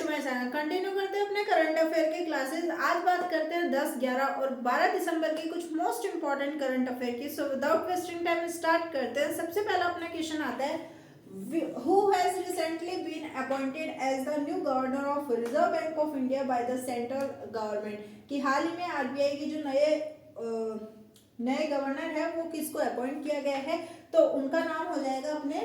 To my channel. Continue करते हैं अपने करंट अफेयर की क्लासेस। आज बात करते हैं 10, 11 और 12 दिसंबर की कुछ मोस्ट इंपॉर्टेंट करंट अफेयर की। So without wasting time start करते हैं। सबसे पहला अपना क्वेश्चन आता है, who has recently been appointed as the new governor of Reserve Bank of India by the central government। कि हाल ही में आरबीआई के जो नए गवर्नर है वो किसको अपॉइंट किया गया है, तो उनका नाम हो जाएगा अपने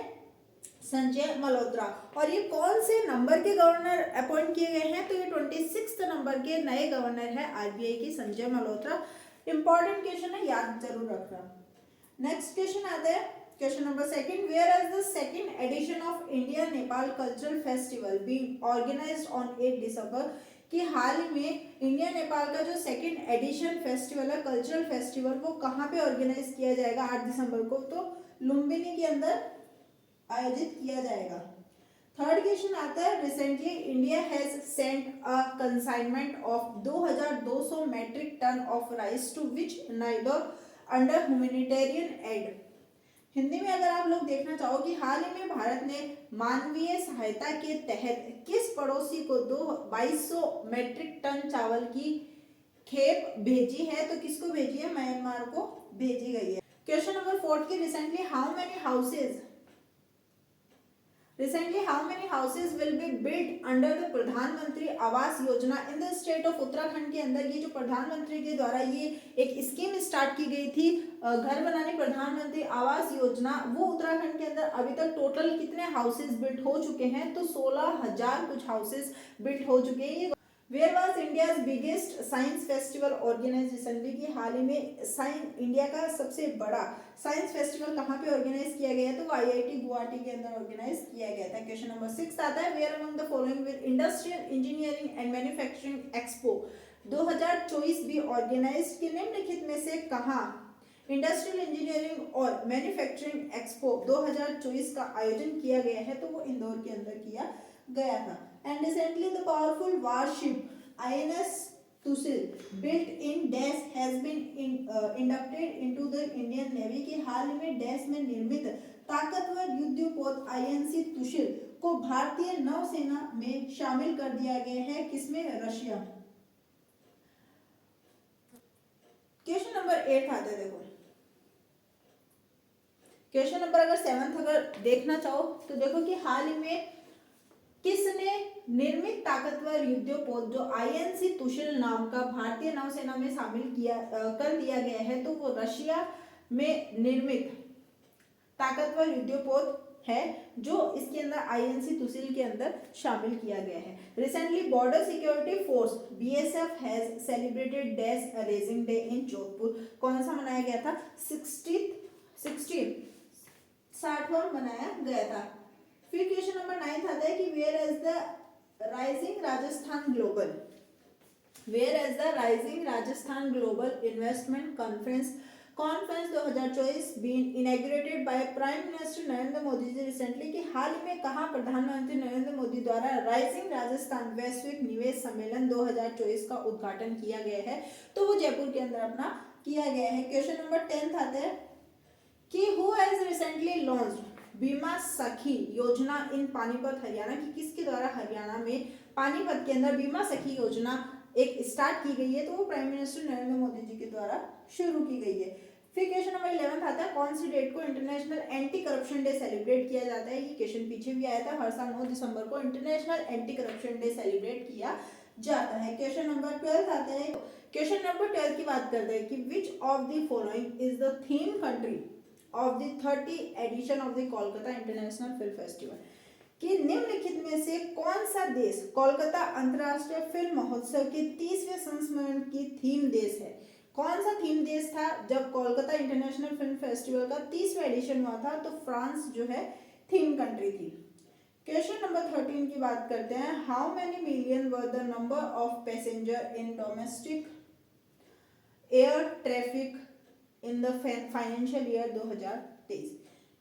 संजय मल्होत्रा। और ये कौन से नंबर के गवर्नर अपॉइंट किए गए हैं, तो ये 26 नंबर के नए गवर्नर है आरबीआई की संजय मल्होत्रा। इंपॉर्टेंट क्वेश्चन है, याद जरूर रखना। नेक्स्ट क्वेश्चन आता है, question number second, where is the second edition of India Nepal cultural festival being organized on 8 December. कि हाल ही में इंडिया नेपाल का जो सेकंड एडिशन फेस्टिवल है, कल्चरल फेस्टिवल, वो कहाँ पे ऑर्गेनाइज किया जाएगा 8 दिसंबर को, तो लुम्बिनी के अंदर आयोजित किया जाएगा। थर्ड क्वेश्चन आता है, recently India has sent a consignment of 2200 metric ton of rice to which neighbour under humanitarian aid. Hindi में अगर आप लोग देखना चाहो कि हाल ही में भारत ने मानवीय सहायता के तहत किस पड़ोसी को 2200 मेट्रिक टन चावल की खेप भेजी है, तो किसको भेजी है, म्यांमार को भेजी गई है। क्वेश्चन नंबर 4 की, recently how many houses will be built under the प्रधानमंत्री Awas Yojana in the state of Uttarakhand के अंदर। ये जो प्रधानमंत्री के द्वारा ये एक स्कीम स्टार्ट की गई थी घर बनाने प्रधानमंत्री आवास योजना, वो उत्तराखंड के अंदर अभी तक टोटल कितने हाउसेस बिल्ट हो चुके हैं, तो 16,000 कुछ हाउसेस बिल्ट हो चुके हैं। Where was India's biggest science festival organize recently. की हाल ही में इंडिया का सबसे बड़ा साइंस फेस्टिवल कहाँ पे ऑर्गेनाइज किया गया है, तो आईआईटी गुवाहाटी के अंदर ऑर्गेनाइज किया गया था। क्वेश्चन नंबर 6 आता है, where among the following will industrial engineering and manufacturing expo 2024 be organize, कि निम्नलिखित में से कहाँ इंडस्ट्रियल इंजीनियरिंग और मैन्युफैक्चरिंग एक्सपो 2024 का आयोजन किया गया है, तो वो इंदौर के अंदर किया गया था। And recently the powerful warship INS Tushil built in Dash has been inducted into the Indian Navy। के हाल में डैश में निर्मित ताकतवर युद्धपोत INC तुशिल को भारतीय नौसेना में शामिल कर दिया गया है। किसमें, रशिया। क्वेश्चन नंबर 8 आता है, देखो क्वेश्चन नंबर अगर 7 अगर देखना चाहो तो देखो कि हाल ही में किसने निर्मित ताकतवर युद्धपोत जो आईएनसी तुशिल नाम का भारतीय नौसेना में शामिल कर दिया गया है, तो वो रशिया में निर्मित ताकतवर युद्धपोत है जो इसके अंदर आईएनसी तुशिल के अंदर शामिल किया गया है। Recently border security force BSF has celebrated dash raising day in Jodhpur. कौन सा मनाया गया था, 60वां मनाया गया था। फिर क्वेश्चन नंबर 9 आता है कि where is the rising Rajasthan global investment conference 2024 been inaugurated by prime minister Narendra Modi ji recently. कि हाल ही में कहा प्रधानमंत्री नरेंद्र मोदी द्वारा राइजिंग राजस्थान वैश्विक निवेश सम्मेलन 2024 का उद्घाटन किया गया है, तो वो जयपुर के अंदर अपना किया गया है। क्वेश्चन नंबर 10 आता है कि हु हैज रिसेंटली लॉन्च्ड बीमा सखी योजना इन पानीपत हरियाणा। की किसके द्वारा हरियाणा में पानीपत के अंदर बीमा सखी योजना एक स्टार्ट की गई है, तो वो प्राइम मिनिस्टर नरेंद्र मोदी जी के द्वारा शुरू की गई है। फिर क्वेश्चन नंबर 11 आता है, कौन सी डेट को international anti corruption day celebrate किया जाता है। ये क्वेश्चन पीछे भी आया था, हर साल 9 दिसंबर को international anti corruption day celebrate किया जाता है। क्वेश्चन नंबर 12 आता है, क्वेश्चन नंबर 12 की बात करते हैं कि which of the following is the theme country of the 30 edition of the Kolkata international film festival. कि निम्नलिखित में से कौन सा देश कोलकाता अंतर्राष्ट्रीय फिल्म महोत्सव के 30वें संस्मरण की थीम देश है। कौन सा थीम देश था जब कोलकाता इंटरनेशनल फिल्म फेस्टिवल का 30वां एडिशन हुआ था, तो फ्रांस जो है थीम कंट्री थी। क्वेश्चन नंबर 13 की बात करते हैं, how many million were the number of passenger in domestic air traffic in the financial year 2023।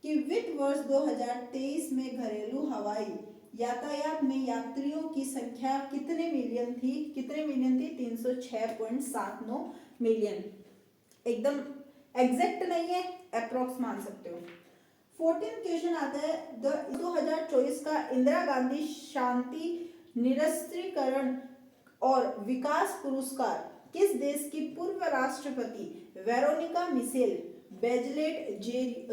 कि वित्त वर्ष 2023 में घरेलू हवाई यातायात में यात्रियों की संख्या कितने मिलियन थी, 306.79 मिलियन। एकदम एग्जैक्ट नहीं है, अप्रोक्स मान सकते हो। 14 क्वेश्चन आता है, 2024 का इंदिरा गांधी शांति निरस्त्रीकरण और विकास पुरस्कार किस देश की पूर्व राष्ट्रपति वेरोनिका मिशेल बेचलेट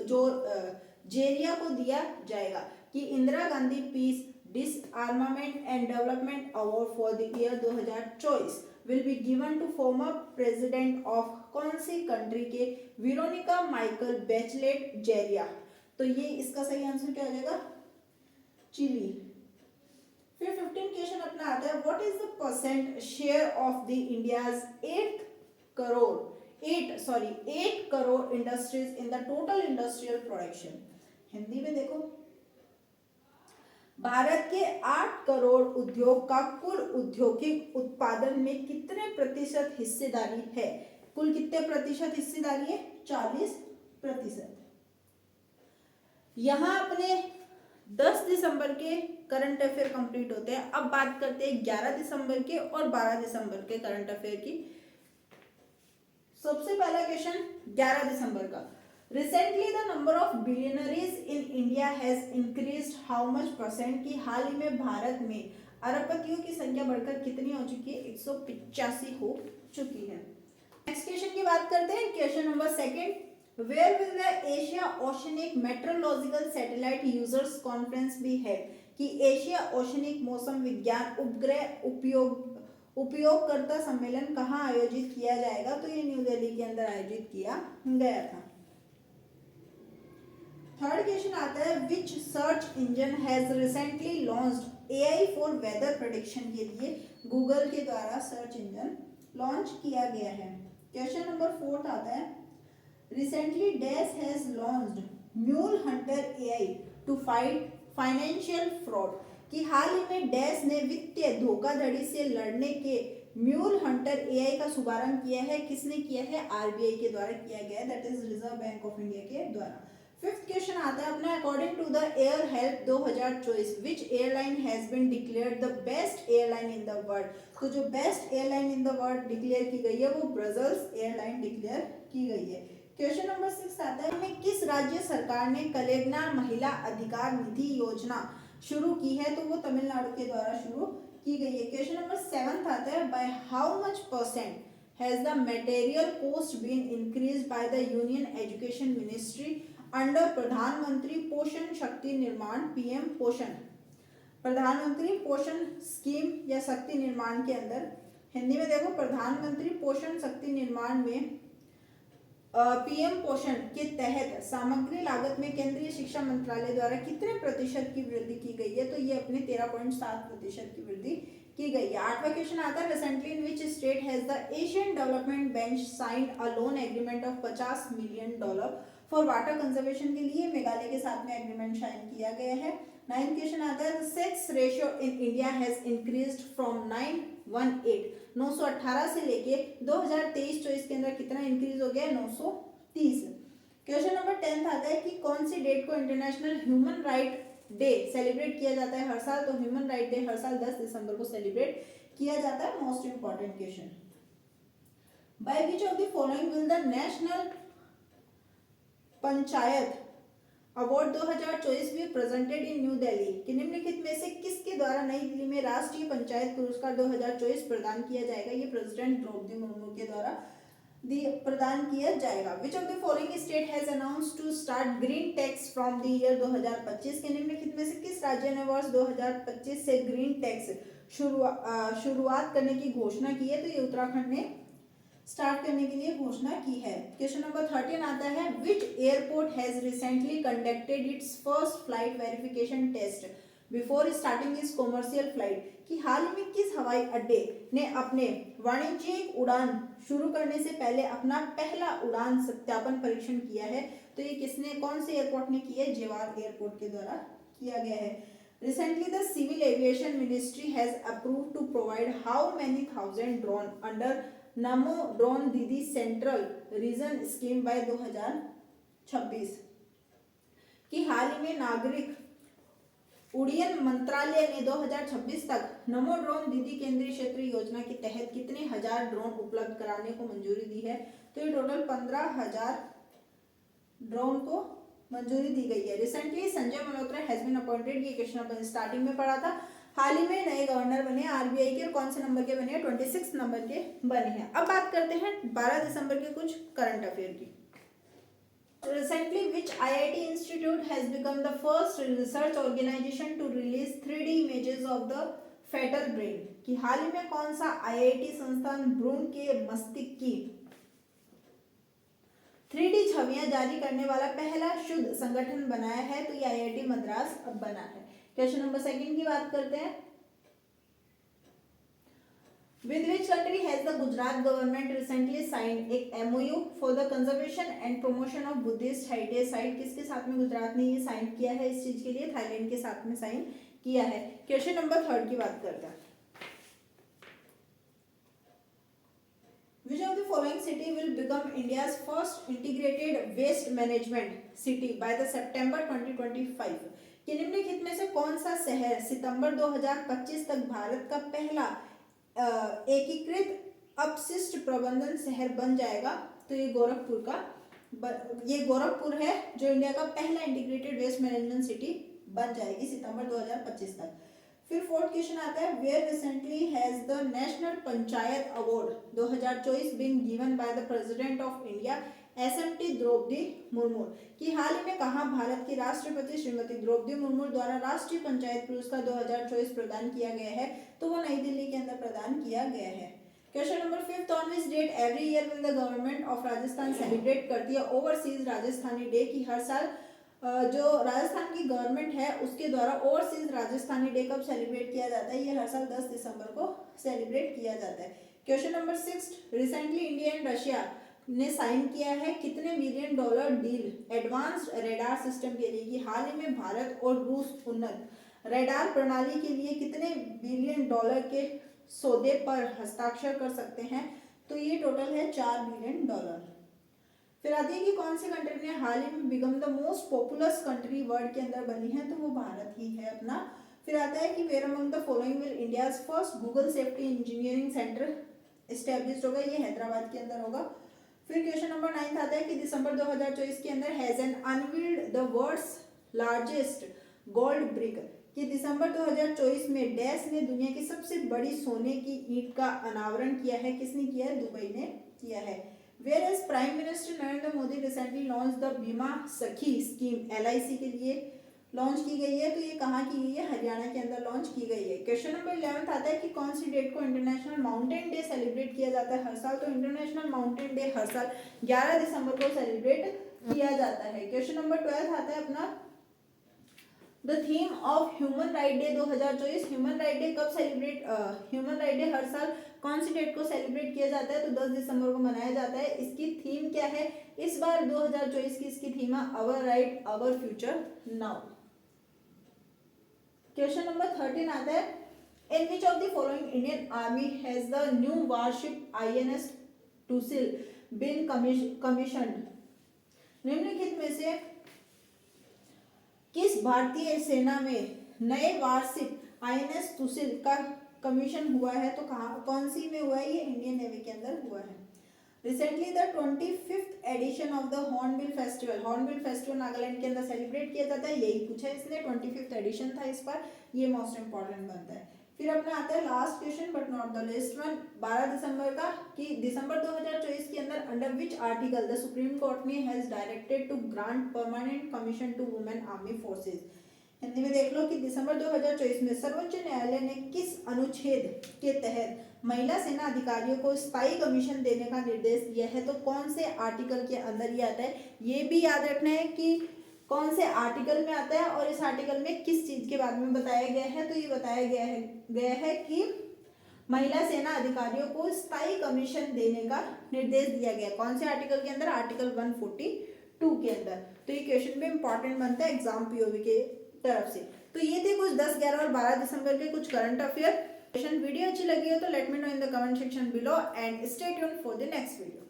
जेरिया को दिया जाएगा? कि Indira Gandhi peace disarmament and development award for the year 2024 will be given to former president of कौन सी कंट्री के वेरोनिका माइकल बेचलेट जेरिया। तो ये इसका सही आंसर क्या हो जाएगा? चिली। फिर 15 क्वेश्चन अपना आता है, what is the percent share of the India's 8 crore industries in the total industrial production. Hindi में देखो, भारत के 8 करोड़ उद्योग का कुल औद्योगिक उत्पादन में कितने प्रतिशत हिस्सेदारी है? कुल कितने प्रतिशत हिस्सेदारी है? 40%। यहां अपने 10 दिसंबर के करंट अफेयर कंप्लीट होते हैं। अब बात करते हैं 11 दिसंबर के और 12 दिसंबर के करंट अफेयर की। सबसे पहला क्वेश्चन 11 दिसंबर का, recently the number of billionaires in India has increased how much percent? की हाल ही में भारत में अरबपतियों की संख्या बढ़कर कितनी हो चुकी है? 185 हो चुकी है। नेक्स्ट क्वेश्चन की बात करते हैं, question number 2, where will the Asia Oceanic meteorological satellite users conference be held? कि एशिया ओशनिक मौसम विज्ञान उपग्रह उपयोगकर्ता सम्मेलन कहाँ आयोजित किया जाएगा? तो ये न्यू दिल्ली के अंदर आयोजित किया गया था। थर्ड क्वेश्चन आता है, which search engine has recently launched AI for weather prediction? के लिए गूगल के द्वारा सर्च इंजन लॉन्च किया गया है। क्वेश्चन नंबर 4 आता है, recently dash has launched mule hunter AI to fight financial fraud? कि हाल ही में डैश ने वित्तीय धोखाधड़ी से लड़ने के म्यूल हंटर एआई का शुभारंभ किया है। किसने किया है? आरबीआई के द्वारा किया गया है, that is reserve bank of India के द्वारा। 5th क्वेश्चन आता है अपना, according to the AirHelp 2024 which airline has been declared the best airline in the world? तो जो best airline in the world declare की गई है वो ब्रजल्स एयरलाइन डिक्लेयर की गई है। क्वेश्चन नंबर 6 आता है, में किस राज्य सरकार ने कलेगनार महिला अधिकार निधि योजना शुरू की है? तो वो तमिलनाडु के द्वारा शुरू की गई है। क्वेश्चन नंबर 7 आता है, by how much percent has the material cost been increased by the union education ministry under Pradhanmantri Poshan शक्ति निर्माण पीएम पोषण? प्रधानमंत्री पोषण स्कीम या शक्ति निर्माण के अंदर, हिंदी में देखो, प्रधानमंत्री पोषण शक्ति निर्माण में पीएम पोषण के तहत सामग्री लागत में केंद्रीय शिक्षा मंत्रालय द्वारा कितने प्रतिशत की वृद्धि की गई है? तो ये अपने 13.7% की वृद्धि की गई है। 8वां क्वेश्चन आता है, recently in which state has the Asian development bank signed a loan agreement of $50 million for water conservation? के लिए मेघालय के साथ में एग्रीमेंट साइन किया गया है। 9th क्वेश्चन आता है, sex ratio in India has increased from 918 से लेके 2023-24 के अंदर कितना इंक्रीज हो गया? 930। क्वेश्चन नंबर 10 आता है कि कौन सी डेट को international human right day celebrate किया जाता है हर साल? तो ह्यूमन राइट डे हर साल 10 दिसंबर को सेलिब्रेट किया जाता है। Most important question, by which of the following will the national panchayat award 2024 भी प्रेजेंटेड इन न्यू दिल्ली? कि निम्नलिखित में से किसके द्वारा नई दिल्ली में राष्ट्रीय पंचायत पुरस्कार 2024 प्रदान किया जाएगा? ये प्रेसिडेंट द्रौपदी मुर्मू के द्वारा प्रदान किया जाएगा। Which of the following state has announced to start green tax from the year 2025? के निम्नलिखित में से किस राज्य ने वर्ष 2025 से ग्रीन टैक्स शुरुआत करने की घोषणा की है? तो ये उत्तराखंड ने स्टार्ट करने के लिए घोषणा की है। क्वेश्चन नंबर 13 आता है, which airport has recently conducted its first flight verification test before starting its commercial flight? कि हाल ही में किस हवाई अड्डे ने अपने वाणिज्यिक उड़ान शुरू करने से पहले अपना पहला उड़ान सत्यापन परीक्षण किया है? तो ये किसने, कौन से एयरपोर्ट ने किया है? जवाहर एयरपोर्ट के द्वारा किया गया है। Recently, the Civil Aviation Ministry has approved to provide how many thousand drone under NaMo drone दीदी सेंट्रल रीजन स्कीम बाय 2026? कि हाल ही में नागरिक उड्डयन मंत्रालय ने 2026 तक नमो ड्रोन दीदी केंद्रीय क्षेत्रीय योजना के तहत कितने हजार ड्रोन उपलब्ध कराने को मंजूरी दी है? तो ये टोटल 15,000 ड्रोन को मंजूरी दी गई है। Recently Sanjay Malhotra has been appointed, ये क्वेश्चन अपन स्टार्टिंग में पढ़ा था, हाल ही में नए गवर्नर बने आरबीआई के, और कौन से नंबर के बने हैं? 26 नंबर के बने हैं। अब बात करते हैं 12 दिसंबर के कुछ करंट अफेयर की। Recently, which IIT institute has become the first research organization to release 3D images of the fetal brain? कि हाल ही में कौन सा IIT संस्थान भ्रूण के मस्तिष्क की 3D छवियां जारी करने वाला पहला शुद्ध संगठन बनाया है? तो ये IIT मद्रास अब बना है। क्वेश्चन नंबर 2 की बात करते हैं। With which country has the Gujarat government recently signed एक MOU for the conservation and promotion of Buddhist heritage site? किसके साथ में गुजरात ने ये साइन किया है इस चीज के लिए? थाईलैंड के साथ में साइन किया है। क्वेश्चन नंबर 3 की बात करते हैं। Which of the following city will become India's first integrated waste management city by the September 2025? कि निम्नलिखित में से कौन सा शहर सितंबर 2025 तक भारत का पहला एकीकृत अपशिष्ट प्रबंधन शहर बन जाएगा? तो ये गोरखपुर है जो इंडिया का पहला इंटीग्रेटेड वेस्ट मैनेजमेंट सिटी बन जाएगी सितंबर 2025 तक। फिर 4th क्वेश्चन आता है, where recently has the national panchayat award 2024 been given by the president of India SMT Droupadi Murmu? कि हाल ही में कहाँ भारत की राष्ट्रपति श्रीमती द्रौपदी मुर्मू द्वारा राष्ट्रीय पंचायत पुरस्कार 2024 प्रदान किया गया है? तो वो नई दिल्ली के अंदर प्रदान किया गया है। Question number 5, on which date every year will the government of Rajasthan celebrate करती है ओवरसीज राजस्थानी डे? की हर साल जो राजस्थान की गवर्नमेंट है उसके द्वारा ओवरसीज राजस्थानी डे कब सेलिब्रेट किया जाता है? ये हर साल 10 दिसंबर को सेलिब्रेट किया जाता है। Question number 6, recently India and Russia ने साइन किया है कितने $1 billion deal advanced radar system के लिए? कि हाल ही में भारत और रूस उन्नत रेडार प्रणाली के लिए कितने $1 बिलियन के सौदे पर हस्ताक्षर कर सकते हैं? तो ये टोटल है $4 बिलियन। फिर आती है कि कौन सी कंट्री ने हाल ही में become the most populous country world के अंदर बनी है? तो वो भारत ही है अपना। फिर आता है कि where among the following will India's first Google safety engineering centre established होगा? ये हैदराबाद के अंदर होगा। फिर क्वेश्चन नंबर 9 आता है कि दिसंबर 2024 के अंदर has an unveiled the world's largest gold brick? कि दिसंबर 2024 में डैश ने दुनिया की सबसे बड़ी सोने की ईंट का अनावरण किया है? किसने किया है? दुबई ने किया है। Where as prime minister Narendra Modi recently launch the Bima Sakhi scheme LIC के लिए लॉन्च की गई है? तो ये कहाँ की गई है? हरियाणा के अंदर लॉन्च की गई है। क्वेश्चन नंबर 11 आता है कि कौन सी डेट को इंटरनेशनल माउंटेन डे सेलिब्रेट किया जाता है हर साल? तो इंटरनेशनल माउंटेन डे हर साल 11 दिसंबर को सेलिब्रेट किया जाता है। क्वेश्चन नंबर 12 आता है अपना the theme of human right day 2024। Human right day कब सेलिब्रेट ह्यूमन राइट डे हर साल कौन सी डेट को सेलिब्रेट किया जाता है? तो 10 दिसंबर को मनाया जाता है। इसकी थीम क्या है इस बार 2024 की? इसकी थीम है our right our future now. Question number 13 आता है, in which of the following Indian army has the new warship INS Tushil been commissioned? निम्नलिखित में से किस भारतीय सेना में नए वारशिप INS टूसिल का कमीशन हुआ है? तो कौन सी में हुआ है? ये इंडियन नेवी के अंदर हुआ है। Recently the 25th edition of the Hornbill Festival, Hornbill Festival Nagaland के अंदर सेलिब्रेट किया जाता है। यही पूछा इसने, 25th एडिशन था इस बार, ये मोस्ट इंपॉर्टेंट बनता है। फिर अपना आता है last question but not the least one 12 दिसंबर का, कि दिसंबर 2024 के अंदर under which article the Supreme Court ने has directed to grant permanent commission to women army forces? Hindi में देख लो कि दिसंबर 2024 में सर्वोच्च न्यायालय ने किस अनुच्छेद के तहत महिला सेना अधिकारियों को स्थायी कमीशन देने का निर्देश दिया है? तो कौन से आर्टिकल के अंदर ये आता है? ये भी याद रखना है कि कौन से आर्टिकल में आता है और इस आर्टिकल में किस चीज के बारे में बताया गया है। तो ये बताया गया है कि महिला सेना अधिकारियों को स्थायी कमीशन देने का निर्देश दिया गया। कौन से आर्टिकल के अंदर? आर्टिकल 142 के अंदर। तो ये क्वेश्चन भी इंपॉर्टेंट बनता है एग्जाम POV के तरफ से। तो ये थे कुछ 10, 11 और 12 दिसंबर के कुछ करंट अफेयर। वीडियो अच्छी लगी हो तो let me know in the comment section below and stay tuned for the next video.